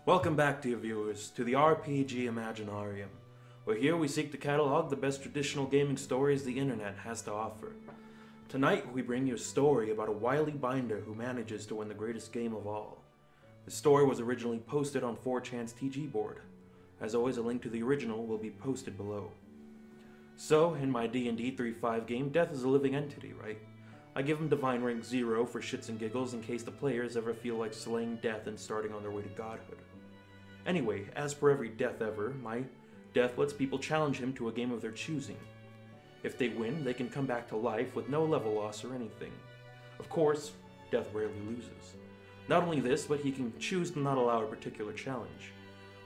Welcome back, dear viewers, to the RPG Imaginarium, where here we seek to catalog the best traditional gaming stories the internet has to offer. Tonight we bring you a story about a wily binder who manages to win the greatest game of all. The story was originally posted on 4chan's TG board. As always, a link to the original will be posted below. So, in my D&D 3.5 game, Death is a living entity, right? I give him Divine Rank 0 for shits and giggles in case the players ever feel like slaying Death and starting on their way to godhood. Anyway, as per every Death ever, my Death lets people challenge him to a game of their choosing. If they win, they can come back to life with no level loss or anything. Of course, Death rarely loses. Not only this, but he can choose to not allow a particular challenge.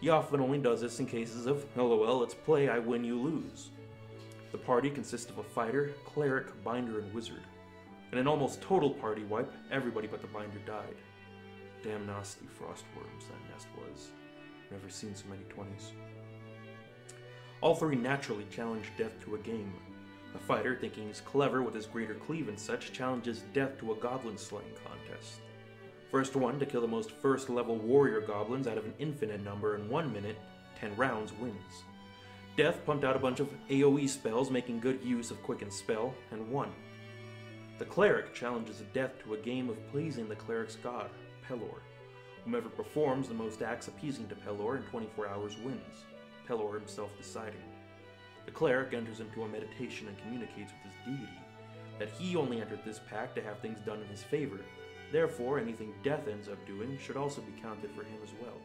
He often only does this in cases of, LOL, let's play, I win, you lose. The party consists of a fighter, cleric, binder, and wizard. In an almost total party wipe, everybody but the binder died. Damn nasty frostworms that nest was. Never seen so many 20s. All three naturally challenge Death to a game. The fighter, thinking he's clever with his greater cleave and such, challenges Death to a goblin slaying contest. First one to kill the most first level warrior goblins out of an infinite number in 1 minute, 10 rounds, wins. Death pumped out a bunch of AoE spells making good use of Quicken Spell, and won. The cleric challenges Death to a game of pleasing the cleric's god, Pelor. Whomever performs the most acts appeasing to Pelor in 24 hours wins, Pelor himself deciding. The cleric enters into a meditation and communicates with his deity, that he only entered this pact to have things done in his favor, therefore anything Death ends up doing should also be counted for him as well.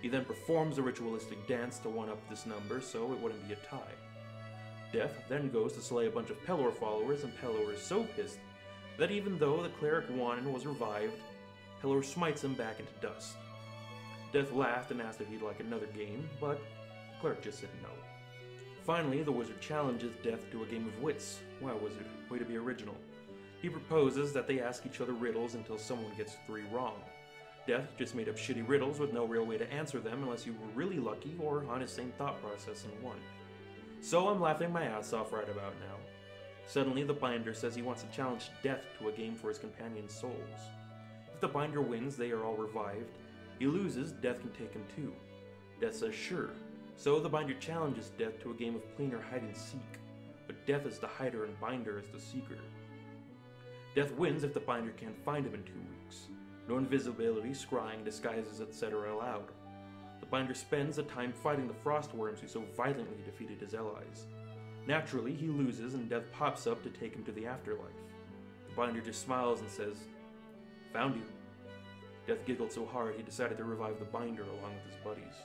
He then performs a ritualistic dance to one-up this number so it wouldn't be a tie. Death then goes to slay a bunch of Pelor followers, and Pelor is so pissed that even though the cleric won and was revived, Pelor smites him back into dust. Death laughed and asked if he'd like another game, but the cleric just said no. Finally, the wizard challenges Death to a game of wits. Wow, wizard, way to be original. He proposes that they ask each other riddles until someone gets 3 wrong. Death just made up shitty riddles with no real way to answer them unless you were really lucky or on his same thought process and won. So I'm laughing my ass off right about now. Suddenly, the binder says he wants to challenge Death to a game for his companion's souls. If the binder wins, they are all revived. He loses, Death can take him too. Death says sure, so the binder challenges Death to a game of planar hide-and-seek, but Death is the hider and binder is the seeker. Death wins if the binder can't find him in 2 weeks. No invisibility, scrying, disguises, etc. allowed. The binder spends the time fighting the frostworms who so violently defeated his allies. Naturally, he loses and Death pops up to take him to the afterlife. The binder just smiles and says, "Found you." Death giggled so hard he decided to revive the binder along with his buddies.